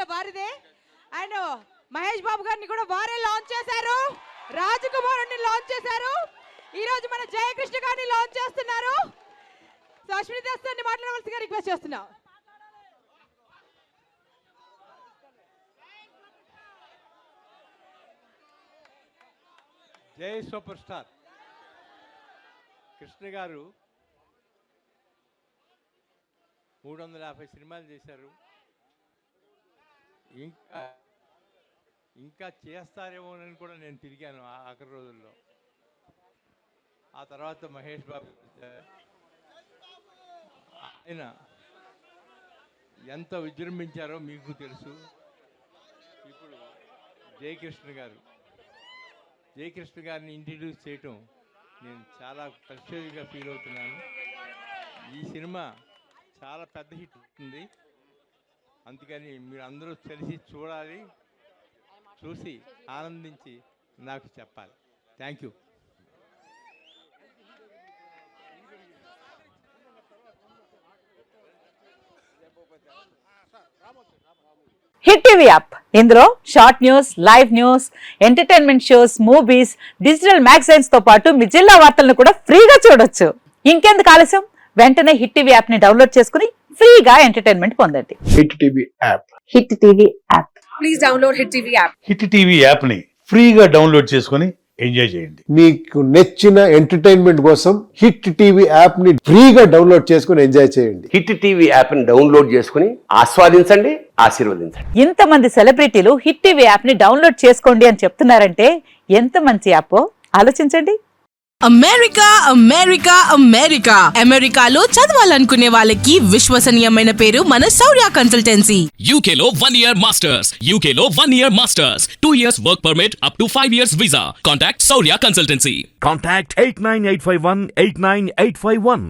కూడా వారిదే. అండ్ మహేష్ బాబు గారిని కూడా వారే లాంచ్ చేశారు, రాజకుమారుని లాంచ్ చేశారు, ఈ రోజు మన జయకృష్ణ గారిని లాంచ్ చేస్తున్నారు. సో అశ్విని దాస్ గారిని మాట్లాడవలసిగా రిక్వెస్ట్ చేస్తున్నాం. జై సూపర్ స్టార్ కృష్ణ గారు 350 సినిమాలు చేశారు. ఇంకా చేస్తారేమోనని కూడా నేను తిరిగాను ఆఖరి రోజుల్లో. ఆ తర్వాత మహేష్ బాబు ఆయన ఎంత విజృంభించారో మీకు తెలుసు. ఇప్పుడు జయకృష్ణ గారిని ఇంట్రడ్యూస్ చేయటం నేను చాలా ప్రత్యేకంగా ఫీల్ అవుతున్నాను. ఈ సినిమా చాలా పెద్ద హిట్ అవుతుంది, అందుకని మీరు అందరూ కలిసి చూడాలి, చూసి ఆనందించి నాకు చెప్పాలి. Thank you. Hit TV app, ఇందులో short news, live news, entertainment shows, movies, digital magazines తో పాటు మీ జిల్లా వార్తలను కూడా ఫ్రీగా చూడొచ్చు. ఇంకెందుకు ఆలస్యం, వెంటనే హిట్ టీవీ యాప్ ని డౌన్లోడ్ చేసుకుని ఫ్రీగా ఎంటర్టైన్మెంట్ పొందండి. Hit TV app. Hit TV app. Please download hit TV app. Hit TV app ని ఫ్రీగా డౌన్లోడ్ చేసుకుని ఎంజాయ్ చేయండి. మీకు నచ్చిన ఎంటర్టైన్మెంట్ కోసం హిట్ టీవీ యాప్ ని ఫ్రీగా డౌన్లోడ్ చేసుకుని ఎంజాయ్ చేయండి. హిట్ టీవీ యాప్ ని డౌన్లోడ్ చేసుకుని ఆస్వాదించండి, ఆశీర్వదించండి. ఇంతమంది సెలబ్రిటీలు హిట్ టీవీ యాప్ ని డౌన్లోడ్ చేసుకోండి అని చెప్తున్నారంటే ఎంత మంచి యాప్ ఆలోచించండి. అమెరికా అమెరికా అమెరికా అమెరికాలో చదవాలనుకునే వాళ్ళకి విశ్వసనీయమైన పేరు మన శౌర్య కన్సల్టెన్సీ. UK లో 1 year masters, UK లో 1 year masters, 2 years work permit up to 5 years visa. Contact Saurya Consultancy. Contact 89851 89851.